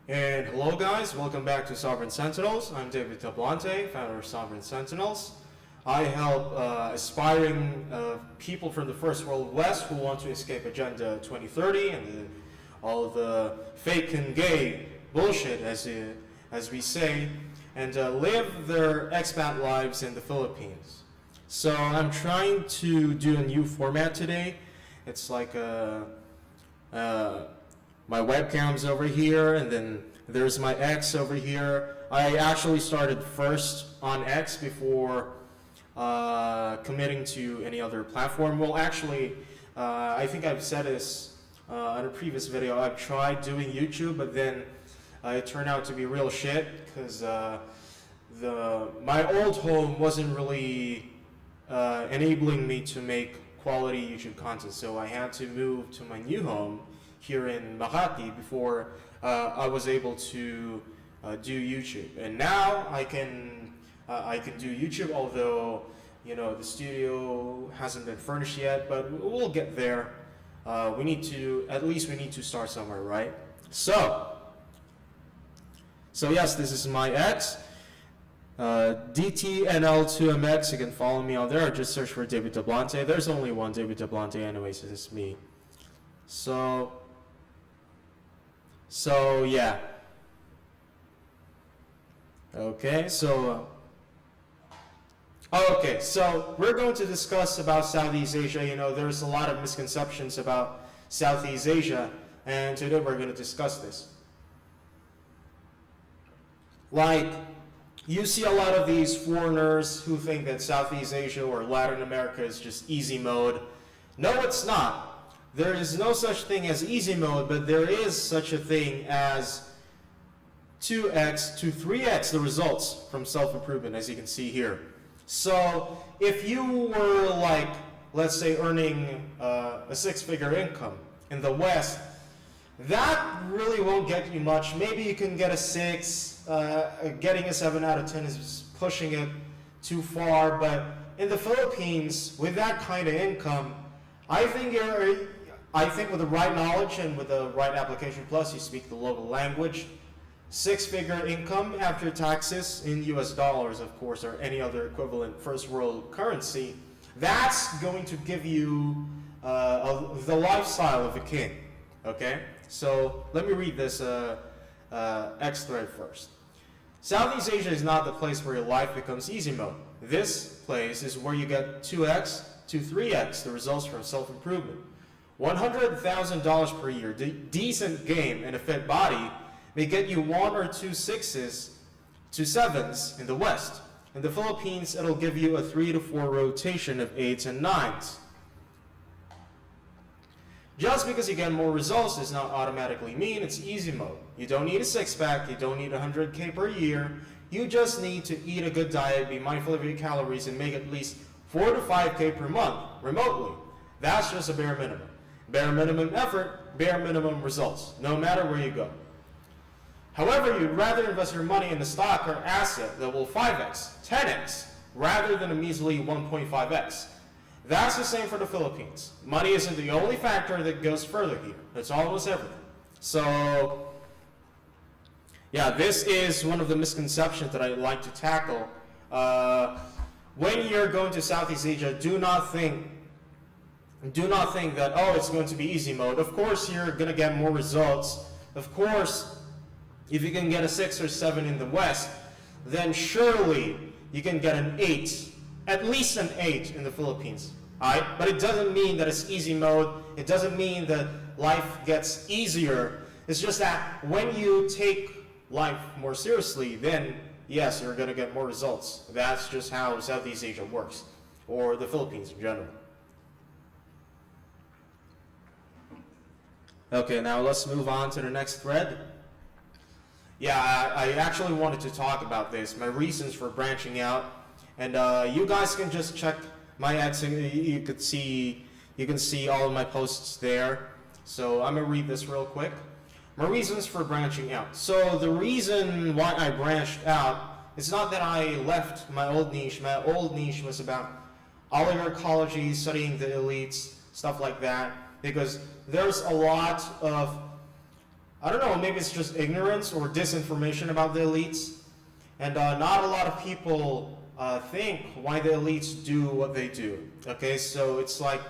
And hello guys, welcome back to Sovereign Sentinels. I'm David Tablante, founder of Sovereign Sentinels. I help aspiring people from the first world west who want to escape Agenda 2030 and all the fake and gay bullshit, as we say, and live their expat lives in the Philippines. So I'm trying to do a new format today. It's like my webcam's over here, and then there's my X over here. I actually started first on X before committing to any other platform. Well, actually, I think I've said this in a previous video. I've tried doing YouTube, but then it turned out to be real shit because my old home wasn't really enabling me to make quality YouTube content, so I had to move to my new home here in Makati before I was able to do YouTube. And now I can do YouTube, although the studio hasn't been furnished yet, but we'll get there. We need to start somewhere, right? So yes, this is my X, DTNL2MX. You can follow me on there, or just search for David Tablante. There's only one David Tablante anyways, it's me. So yeah. Okay, so we're going to discuss about Southeast Asia. There's a lot of misconceptions about Southeast Asia, and today we're going to discuss this. Like, you see a lot of these foreigners who think that Southeast Asia or Latin America is just easy mode. No, it's not. There is no such thing as easy mode, but there is such a thing as 2x to 3x the results from self-improvement, as you can see here. So if you were, like, let's say, earning a six-figure income in the West, that really won't get you much. Maybe you can get a 6, getting a 7 out of 10 is pushing it too far, but in the Philippines, with that kind of income, I think with the right knowledge and with the right application, plus you speak the local language, six-figure income after taxes in US dollars, of course, or any other equivalent first world currency, that's going to give you the lifestyle of a king, okay? So let me read this X thread first. Southeast Asia is not the place where your life becomes easy mode. This place is where you get 2x to 3x the results from self-improvement. $100,000 per year, decent game and a fit body may get you 1 or 2 6s to 7s in the West. In the Philippines, it'll give you a 3 to 4 rotation of 8s and 9s. Just because you get more results does not automatically mean it's easy mode. You don't need a six-pack, you don't need 100K per year. You just need to eat a good diet, be mindful of your calories, and make at least 4 to 5K per month remotely. That's just a bare minimum. Bare minimum effort, bare minimum results, no matter where you go. However, you'd rather invest your money in a stock or asset that will 5x, 10x, rather than a measly 1.5x. That's the same for the Philippines. Money isn't the only factor that goes further here. It's almost everything. So, yeah, this is one of the misconceptions that I'd like to tackle. When you're going to Southeast Asia, do not think that, oh, it's going to be easy mode. Of course, you're going to get more results. Of course, if you can get a 6 or 7 in the West, then surely you can get an 8, at least an 8 in the Philippines. Alright? But it doesn't mean that it's easy mode. It doesn't mean that life gets easier. It's just that when you take life more seriously, then yes, you're going to get more results. That's just how Southeast Asia works, or the Philippines in general. Okay, now let's move on to the next thread. Yeah, I actually wanted to talk about this, my reasons for branching out, and you guys can just check my X. You can see all of my posts there. So I'm gonna read this real quick. My reasons for branching out. So the reason why I branched out, it's not that I left my old niche. My old niche was about oligarchology, studying the elites, stuff like that, because there's a lot of I don't know, maybe it's just ignorance or disinformation about the elites. And not a lot of people think why the elites do what they do. Okay, so it's like,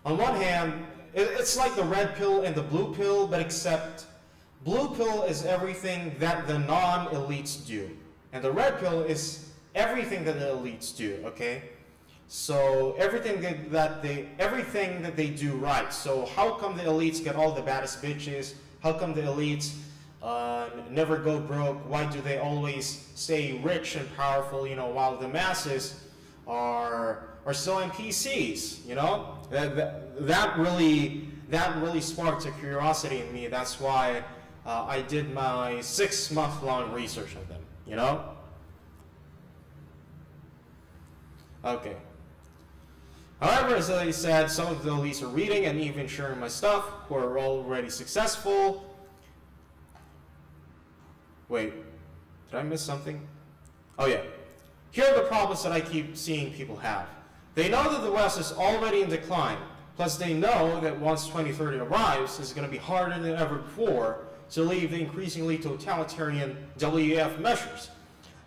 on one hand, it's like the red pill and the blue pill, but except blue pill is everything that the non-elites do. And the red pill is everything that the elites do, okay? So everything that they do right. So how come the elites get all the baddest bitches? How come the elites never go broke? Why do they always stay rich and powerful? You know, while the masses are selling PCs. You know, that really sparked a curiosity in me. That's why I did my 6-month-long research of them. You know. Okay. However, as I said, some of the elites are reading and even sharing my stuff, who are already successful. Wait, did I miss something? Oh yeah. Here are the problems that I keep seeing people have. They know that the West is already in decline, plus they know that once 2030 arrives, it's going to be harder than ever before to leave the increasingly totalitarian WEF measures.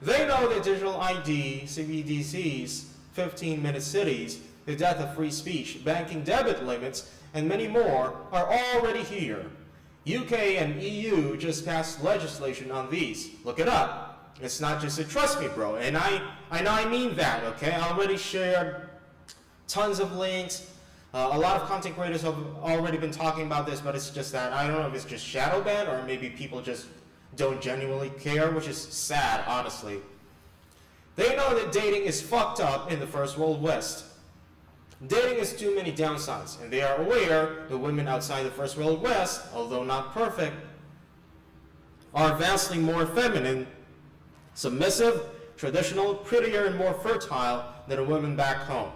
They know that digital ID, CBDCs, 15-minute cities, the death of free speech, banking debit limits, and many more are already here. UK and EU just passed legislation on these. Look it up. It's not just a trust me, bro. And I mean that, okay? I already shared tons of links. A lot of content creators have already been talking about this, but it's just that, I don't know if it's just shadow ban or maybe people just don't genuinely care, which is sad, honestly. They know that dating is fucked up in the First World West. Dating has too many downsides, and they are aware that women outside the First World West, although not perfect, are vastly more feminine, submissive, traditional, prettier, and more fertile than women back home.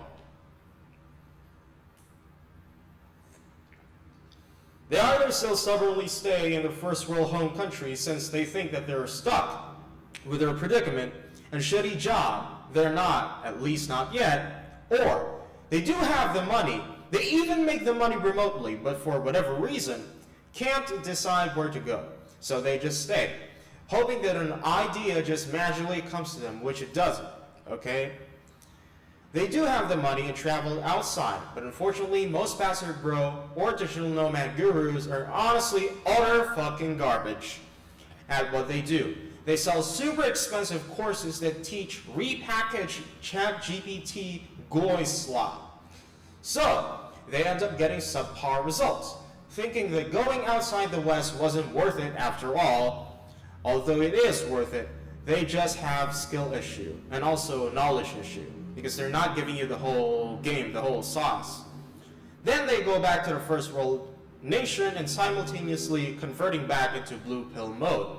They either still stubbornly stay in their first world home country since they think that they're stuck with their predicament and shitty job they're not, at least not yet, or they do have the money, they even make the money remotely, but for whatever reason, can't decide where to go. So they just stay, hoping that an idea just magically comes to them, which it doesn't, okay? They do have the money and travel outside, but unfortunately, most bastard bro or digital nomad gurus are honestly utter fucking garbage at what they do. They sell super expensive courses that teach repackaged ChatGPT goy slop. So, they end up getting subpar results, thinking that going outside the West wasn't worth it after all. Although it is worth it, they just have skill issue and also knowledge issue, because they're not giving you the whole game, the whole sauce. Then they go back to the first world nation and simultaneously converting back into blue pill mode.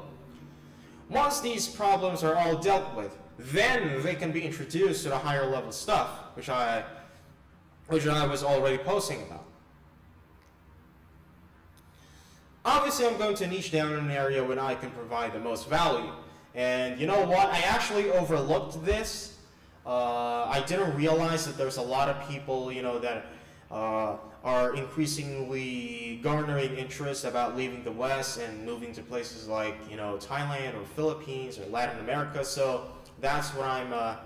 Once these problems are all dealt with, then they can be introduced to the higher level stuff, which I was already posting about. Obviously, I'm going to niche down in an area where I can provide the most value. And you know what? I actually overlooked this. I didn't realize that there's a lot of people, you know, that are increasingly garnering interest about leaving the West and moving to places like, you know, Thailand or Philippines or Latin America. So that's what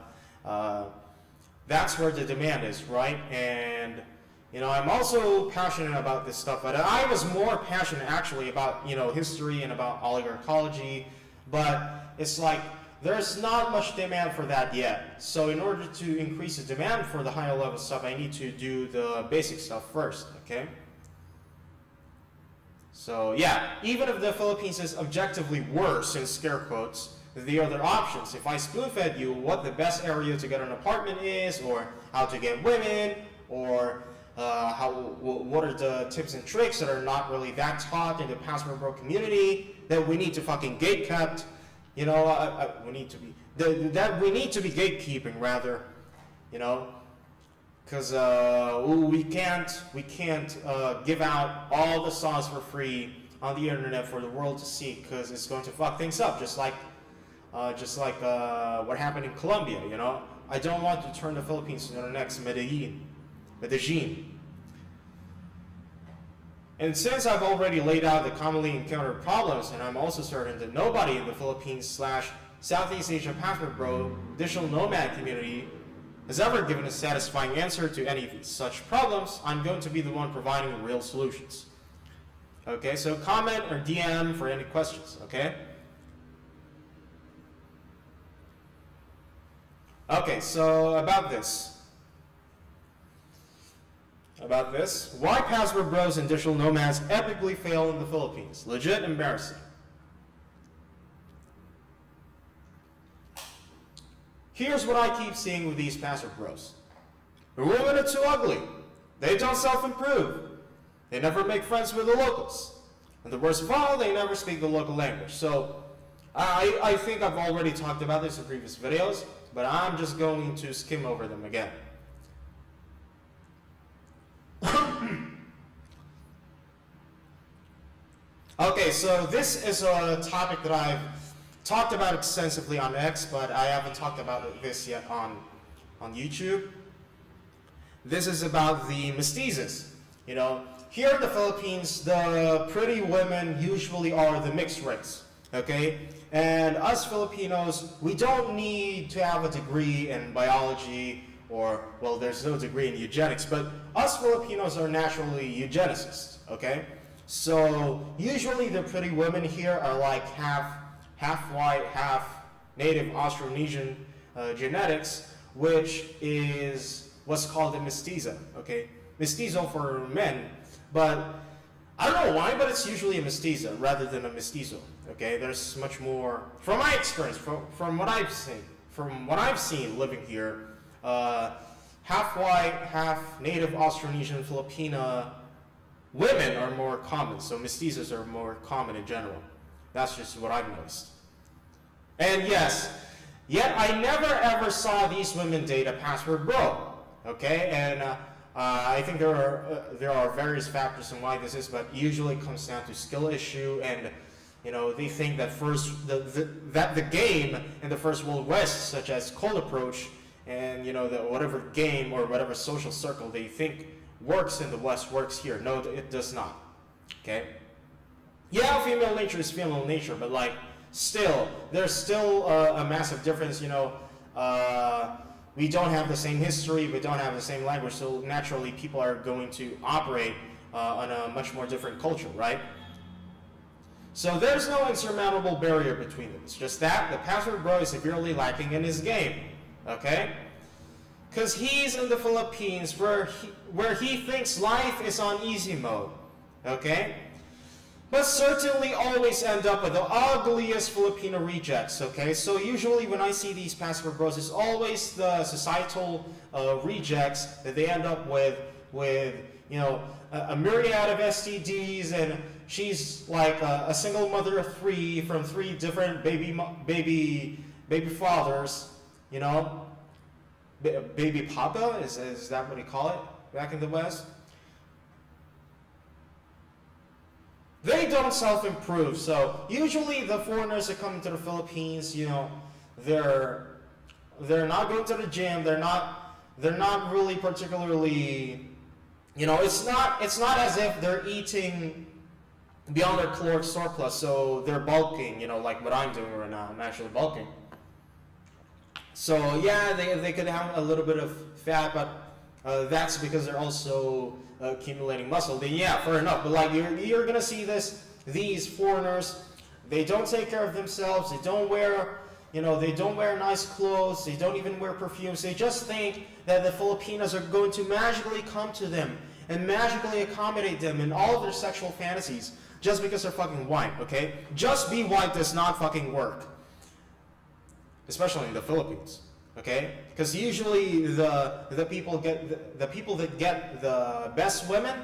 that's where the demand is, right? And you know, I'm also passionate about this stuff, but I was more passionate actually about, you know, history and about oligarchology, but it's like there's not much demand for that yet. So in order to increase the demand for the higher level stuff, I need to do the basic stuff first, okay? So yeah, even if the Philippines is objectively worse, in scare quotes, the other options, if I spoon-fed you what the best area to get an apartment is, or how to get women, or what are the tips and tricks that are not really that taught in the Passport Bro community that we need to fucking gate kept, you know, we need to be gatekeeping rather, you know, because we can't give out all the sauce for free on the internet for the world to see, because it's going to fuck things up, just like what happened in Colombia, you know. I don't want to turn the Philippines into the next Medellin. And since I've already laid out the commonly encountered problems, and I'm also certain that nobody in the Philippines/Southeast Asia passport bro digital nomad community has ever given a satisfying answer to any of such problems, I'm going to be the one providing real solutions. Okay, so comment or DM for any questions, okay? Okay, so about this. Why password bros and digital nomads epically fail in the Philippines? Legit embarrassing. Here's what I keep seeing with these password bros. The women are too ugly. They don't self-improve. They never make friends with the locals. And the worst of all, they never speak the local language. So I think I've already talked about this in previous videos, but I'm just going to skim over them again. Okay, so this is a topic that I've talked about extensively on X, but I haven't talked about this yet on YouTube. This is about the mestizos. You know, here in the Philippines, the pretty women usually are the mixed race, okay? And us Filipinos, we don't need to have a degree in biology or, well, there's no degree in eugenics, but us Filipinos are naturally eugenicists, okay? So usually the pretty women here are like half white, half native Austronesian genetics, which is what's called a mestizo, okay? Mestizo for men, but I don't know why, but it's usually a mestizo rather than a mestizo, okay? There's much more, from my experience, from what I've seen living here, half white, half native Austronesian Filipina women are more common, so mestizos are more common in general. That's just what I've noticed. And yes, yet I never ever saw these women date a password bro, okay? And I think there are various factors in why this is, but usually it comes down to skill issue, and you know, they think that that the game in the first World West, such as cold approach, and you know, that whatever game or whatever social circle they think works in the West works here. No, it does not. Okay? Yeah, female nature is female nature, but like, still, there's still a massive difference. You know, we don't have the same history, we don't have the same language, so naturally people are going to operate on a much more different culture, right? So there's no insurmountable barrier between them. It's just that the password bro is severely lacking in his game, okay? Because he's in the Philippines where he thinks life is on easy mode, okay? But certainly always end up with the ugliest Filipino rejects, okay? So usually when I see these password bros, it's always the societal rejects that they end up with, you know, a myriad of STDs, and she's like a single mother of three from three different baby fathers, you know? Baby papa, is that what you call it back in the West? They don't self-improve, so usually the foreigners that come into the Philippines, you know, they're not going to the gym, they're not really particularly, you know, it's not as if they're eating beyond their caloric surplus, so they're bulking, you know, like what I'm doing right now. I'm actually bulking. So yeah, they could have a little bit of fat, but that's because they're also accumulating muscle. Then yeah, fair enough. But like you're gonna see these foreigners, they don't take care of themselves. They don't wear, you know, they don't wear nice clothes. They don't even wear perfumes. They just think that the Filipinos are going to magically come to them and magically accommodate them in all of their sexual fantasies just because they're fucking white. Okay, just be white does not fucking work. Especially in the Philippines, okay? Because usually the people that get the best women,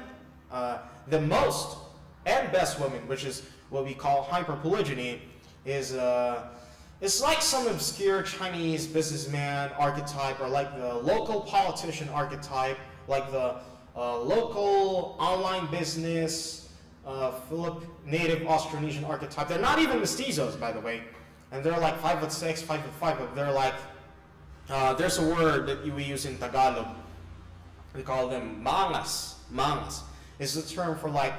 the most and best women, which is what we call hyperpolygyny, is it's like some obscure Chinese businessman archetype, or like the local politician archetype, like the local online business native Austronesian archetype. They're not even mestizos, by the way. And they're like 5'6", 5'5", but they're like, there's a word that we use in Tagalog. We call them mangas. Mangas. It's a term for like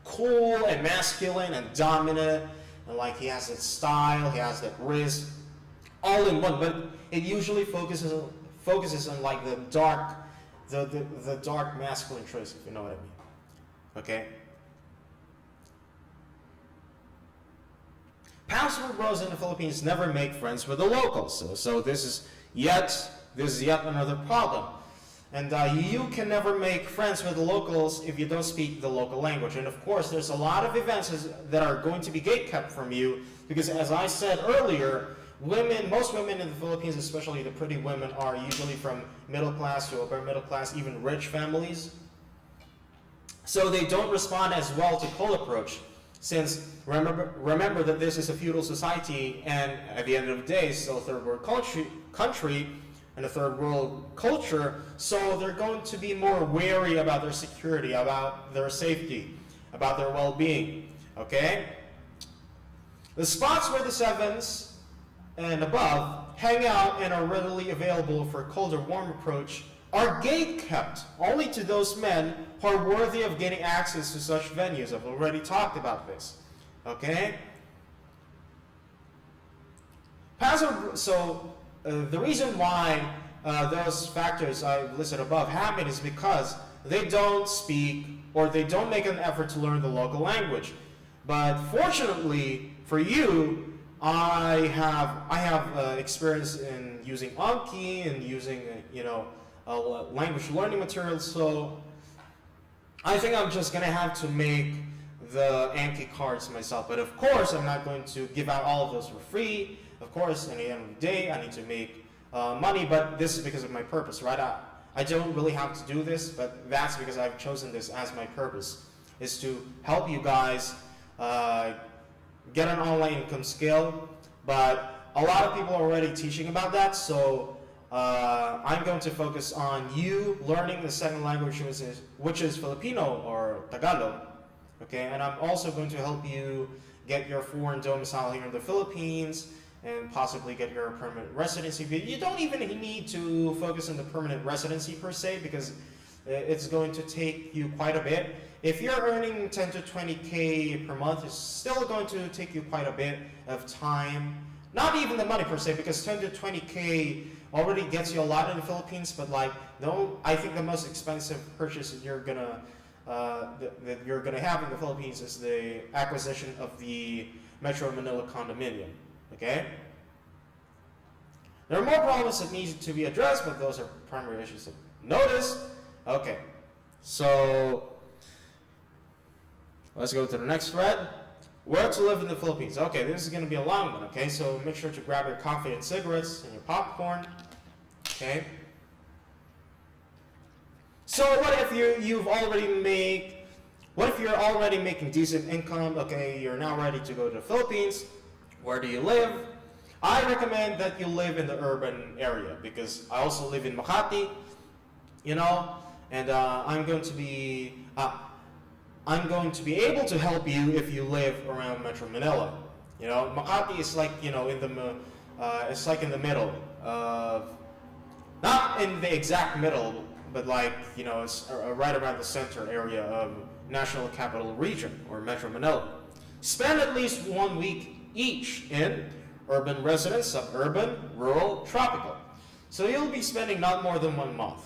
cool and masculine and dominant, and like he has that style, he has that risk, all in one. But it usually focuses on like the dark masculine traits, if you know what I mean. Okay. Passport bros in the Philippines never make friends with the locals. So this is yet another problem. And you can never make friends with the locals if you don't speak the local language. And of course, there's a lot of events that are going to be gatekept from you because, as I said earlier, most women in the Philippines, especially the pretty women, are usually from middle class to upper middle class, even rich families. So they don't respond as well to cold approach. Since remember that this is a feudal society, and at the end of the day, still a third world country and a third world culture, so they're going to be more wary about their security, about their safety, about their well-being. Okay? The spots where the sevens and above hang out and are readily available for cold or warm approach are gate kept only to those men who are worthy of gaining access to such venues. I've already talked about this. Okay? The reason why those factors I listed above happen is because they don't speak or they don't make an effort to learn the local language. But fortunately for you, I have experience in using Anki and using language learning materials. So I think I'm just gonna have to make the Anki cards myself. But of course, I'm not going to give out all of those for free. Of course, at the end of the day, I need to make money, but this is because of my purpose, right? I don't really have to do this, but that's because I've chosen this as my purpose, is to help you guys get an online income skill. But a lot of people are already teaching about that, so I'm going to focus on you learning the second language, which is Filipino or Tagalog. Okay, and I'm also going to help you get your foreign domicile here in the Philippines and possibly get your permanent residency. You don't even need to focus on the permanent residency per se, because it's going to take you quite a bit. If you're earning 10 to 20K per month, it's still going to take you quite a bit of time. Not even the money per se, because 10 to 20K already gets you a lot in the Philippines, but I think the most expensive purchase that you're gonna have in the Philippines is the acquisition of the Metro Manila condominium. Okay? There are more problems that need to be addressed, but those are primary issues of notice. Okay, so let's go to the next thread. Where to live in the Philippines. Okay, this is going to be a long one, okay? So make sure to grab your coffee and cigarettes and your popcorn, okay? So what if you're already making decent income, okay, you're now ready to go to the Philippines. Where do you live? I recommend that you live in the urban area, because I also live in Makati, and I'm going to be able to help you if you live around Metro Manila. Makati is like, it's like in the middle of, not in the exact middle, but like, it's right around the center area of National Capital Region or Metro Manila. Spend at least 1 week each in urban residence, suburban, rural, tropical. So you'll be spending not more than 1 month.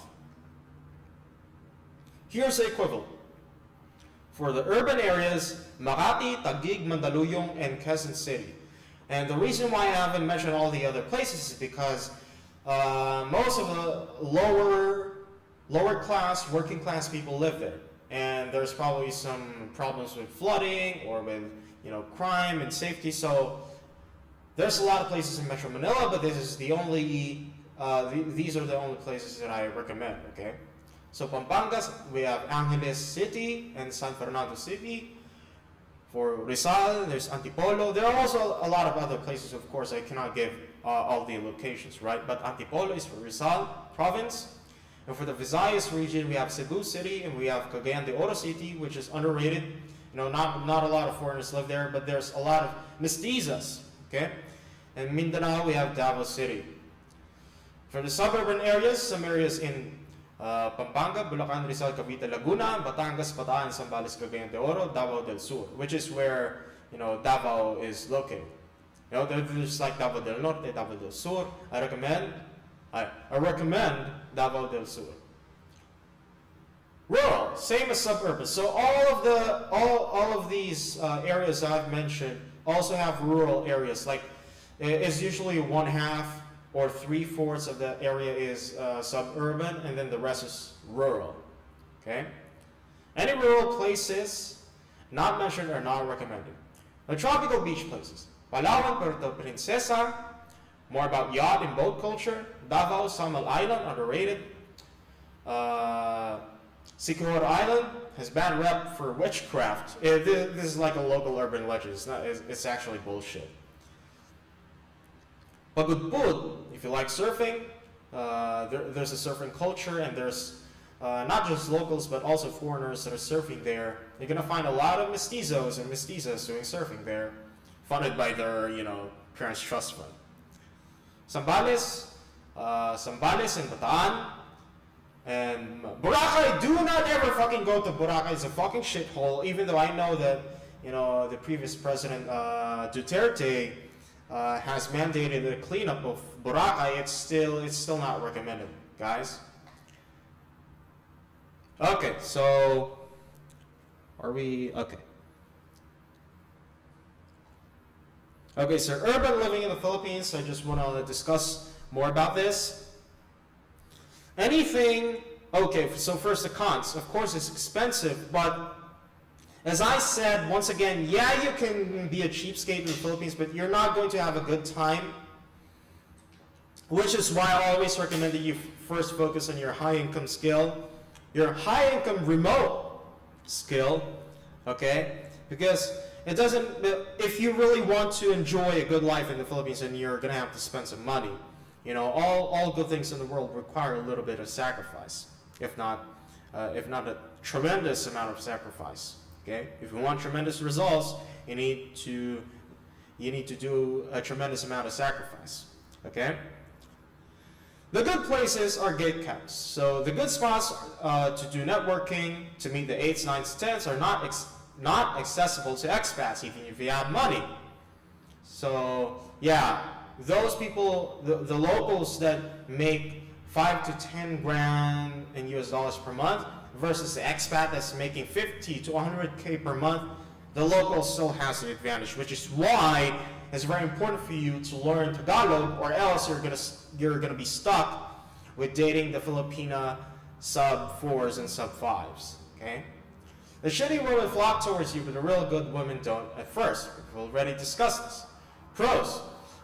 Here's the equivalent. For the urban areas, Makati, Taguig, Mandaluyong, and Quezon City. And the reason why I haven't mentioned all the other places is because most of the lower class, working class people live there. And there's probably some problems with flooding or with crime and safety. So there's a lot of places in Metro Manila, but these are the only places that I recommend, okay? So Pampanga, we have Angeles City and San Fernando City. For Rizal, there's Antipolo. There are also a lot of other places, of course. I cannot give all the locations, right? But Antipolo is for Rizal province. And for the Visayas region, we have Cebu City and we have Cagayan de Oro City, which is underrated. Not a lot of foreigners live there, but there's a lot of mestizas, okay? And Mindanao, we have Davao City. For the suburban areas, some areas in Pampanga, Bulacan, Rizal, Cavite, Laguna, Batangas, Bataan, Zambales, Cagayan de Oro, Davao del Sur, which is where, Davao is located. There's like Davao del Norte, Davao del Sur. I recommend Davao del Sur. Rural, same as suburban. So all of these areas that I've mentioned also have rural areas. Like it's usually 1/2 or 3/4 of the area is suburban, and then the rest is rural. Okay. Any rural places not mentioned are not recommended. The tropical beach places: Palawan, Puerto Princesa. More about yacht and boat culture. Davao, Samal Island, underrated. Siquijor Island has bad rep for witchcraft. This is like a local urban legend. It's actually bullshit. Pagudpud, if you like surfing, there's a surfing culture, and there's not just locals but also foreigners that are surfing there. You're gonna find a lot of mestizos and mestizas doing surfing there, funded by their parents' trust fund. Zambales and Bataan. And Boracay, do not ever fucking go to Boracay. It's a fucking shithole. Even though I know that, the previous president, Duterte, has mandated a cleanup of Boracay, it's still not recommended, guys. Okay, so are we okay? Okay, so urban living in the Philippines. I just want to discuss more about this. Okay, so first the cons. Of course, it's expensive, but as I said, once again, yeah, you can be a cheapskate in the Philippines, but you're not going to have a good time, which is why I always recommend that you first focus on your high-income skill, your high-income remote skill, okay? Because if you really want to enjoy a good life in the Philippines, then you're going to have to spend some money. All good things in the world require a little bit of sacrifice, if not a tremendous amount of sacrifice. Okay, if you want tremendous results, you need to do a tremendous amount of sacrifice. Okay. The good places are gate kept. So the good spots to do networking, to meet the 8s, 9s, 10s are not accessible to expats, even if you have money. So yeah. Those people, the locals that make 5 to 10 grand in US dollars per month versus the expat that's making 50 to 100K per month, the local still has the advantage, which is why it's very important for you to learn Tagalog, or else you're gonna be stuck with dating the Filipina sub 4s and sub 5s. Okay, the shitty women flock towards you, but the real good women don't at first. We've already discussed this. Pros.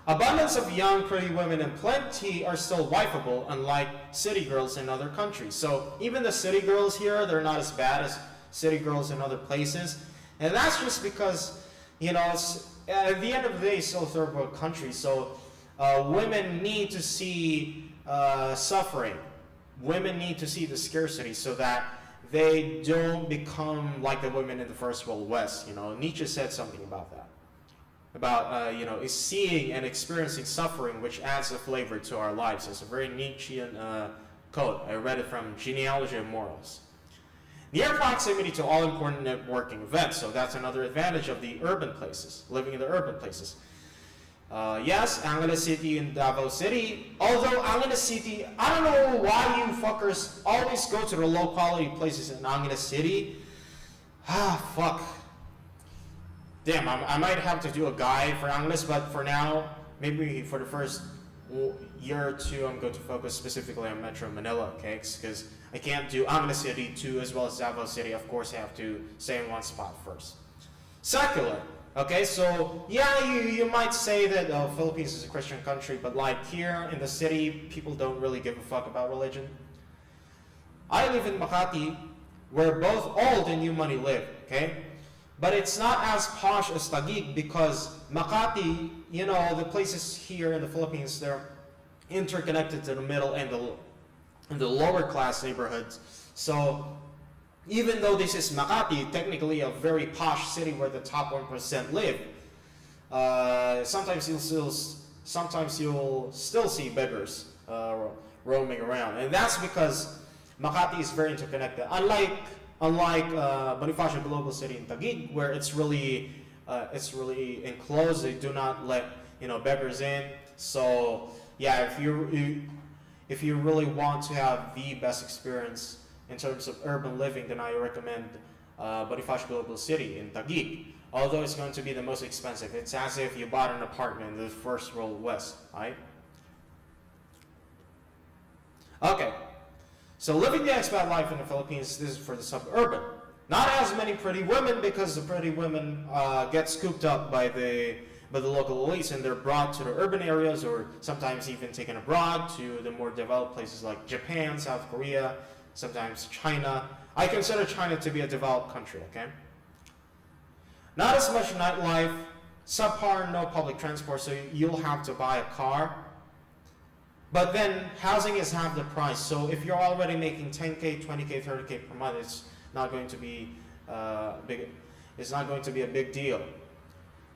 Abundance of young, pretty women and plenty are still wifeable, unlike city girls in other countries. So even the city girls here, they're not as bad as city girls in other places. And that's just because, it's, at the end of the day, it's still a third world country. So women need to see suffering. Women need to see the scarcity so that they don't become like the women in the first world West. Nietzsche said something about that. About is seeing and experiencing suffering, which adds a flavor to our lives. It's a very Nietzschean quote. I read it from Genealogy of Morals. Near proximity to all important networking events, so that's another advantage of the urban places, living in the urban places. Yes, Angeles City and Davao City. Although Angeles City, I don't know why you fuckers always go to the low quality places in Angeles City. Fuck. Damn, I might have to do a guide for Angeles, but for now, maybe for the first year or two, I'm going to focus specifically on Metro Manila, okay? Because I can't do Angeles City too, as well as Davao City. Of course, I have to stay in one spot first. Secular, okay? So, yeah, you might say that Philippines is a Christian country, but like here in the city, people don't really give a fuck about religion. I live in Makati, where both old and new money live, okay? But it's not as posh as Taguig, because Makati, the places here in the Philippines, they're interconnected to the middle and the lower class neighborhoods. So even though this is Makati, technically a very posh city where the top 1% live, sometimes you'll still see beggars roaming around. And that's because Makati is very interconnected. Unlike Bonifacio Global City in Taguig, where it's really enclosed. They do not let beggars in. So yeah, if you really want to have the best experience in terms of urban living, then I recommend Bonifacio Global City in Taguig. Although it's going to be the most expensive. It's as if you bought an apartment in the first world west, right? Okay. So living the expat life in the Philippines, this is for the suburban. Not as many pretty women, because the pretty women get scooped up by the local elites, and they're brought to the urban areas, or sometimes even taken abroad to the more developed places like Japan, South Korea, sometimes China. I consider China to be a developed country, okay? Not as much nightlife, subpar, no public transport, so you'll have to buy a car. But then housing is half the price, so if you're already making 10K, 20K, 30K per month, it's not going to be big. It's not going to be a big deal.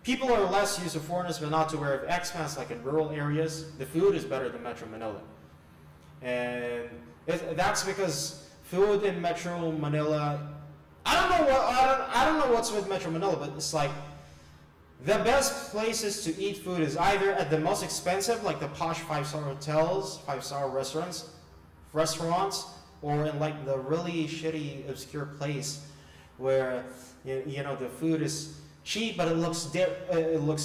People are less used to foreigners, but not to aware of expats like in rural areas. The food is better than Metro Manila, and that's because food in Metro Manila. I don't know what's with Metro Manila, but it's like the best places to eat food is either at the most expensive, like the posh 5-star hotels, 5-star restaurants, or in like the really shitty, obscure place where the food is cheap, but it looks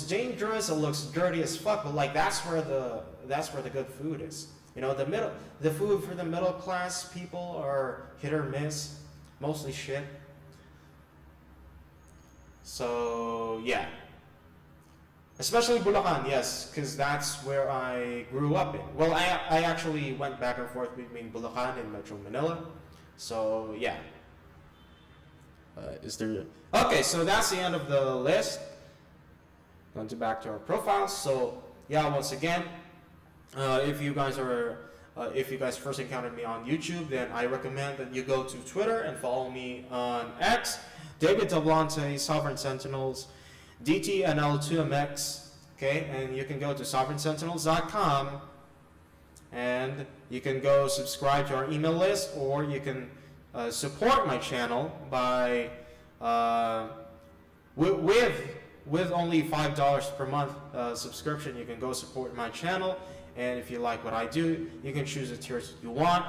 dangerous, it looks dirty as fuck. But like that's where the good food is. The food for the middle class people are hit or miss, mostly shit. So yeah, especially Bulacan, yes, because that's where I grew up in. Well, I actually went back and forth between Bulacan and Metro Manila. So yeah. Okay, so that's the end of the list. Going back to our profiles. So yeah, once again, if you guys first encountered me on YouTube, then I recommend that you go to Twitter and follow me on X, David Tablante, Sovereign Sentinels, DTNL2MX. Okay, and you can go to sovereignsentinels.com and you can go subscribe to our email list, or you can support my channel by with only $5 per month subscription. You can go support my channel, and if you like what I do, you can choose the tiers you want.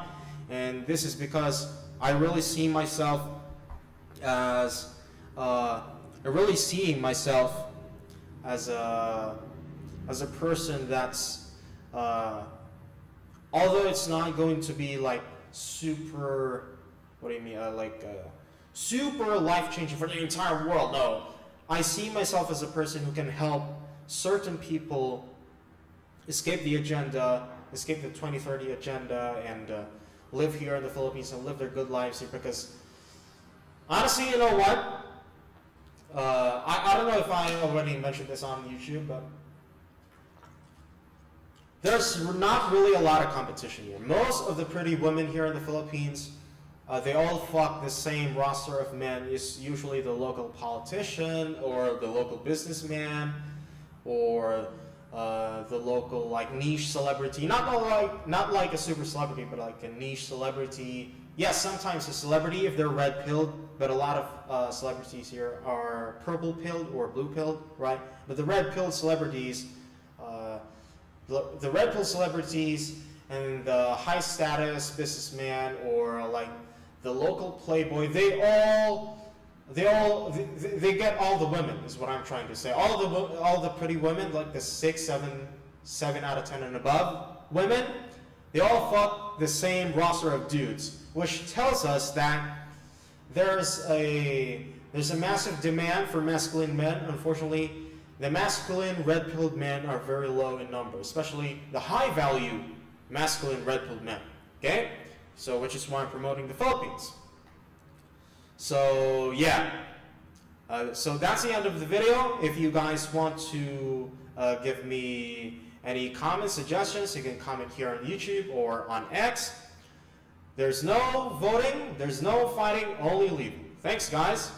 And this is because I really see myself as as a person that's although it's not going to be like super. What do you mean? Super life-changing for the entire world. No, I see myself as a person who can help certain people escape the 2030 agenda, and live here in the Philippines and live their good lives here. Because honestly, you know what? I don't know if I already mentioned this on YouTube, but there's not really a lot of competition here. Most of the pretty women here in the Philippines, they all fuck the same roster of men. It's usually the local politician or the local businessman or the local niche celebrity. Not like a super celebrity, but like a niche celebrity. Yes, sometimes a celebrity if they're red-pilled, but a lot of celebrities here are purple-pilled or blue-pilled, right? But the red-pilled celebrities, and the high-status businessman or like the local playboy, they get all the women, is what I'm trying to say. All the pretty women, like the 7 out of 10 and above women, they all fuck the same roster of dudes, which tells us that there's a massive demand for masculine men. Unfortunately, the masculine red-pilled men are very low in number, especially the high-value masculine red-pilled men. Okay? So, which is why I'm promoting the Philippines. So, yeah. So that's the end of the video. If you guys want to give me any comments, suggestions, you can comment here on YouTube or on X. There's no voting, there's no fighting, only leaving. Thanks, guys.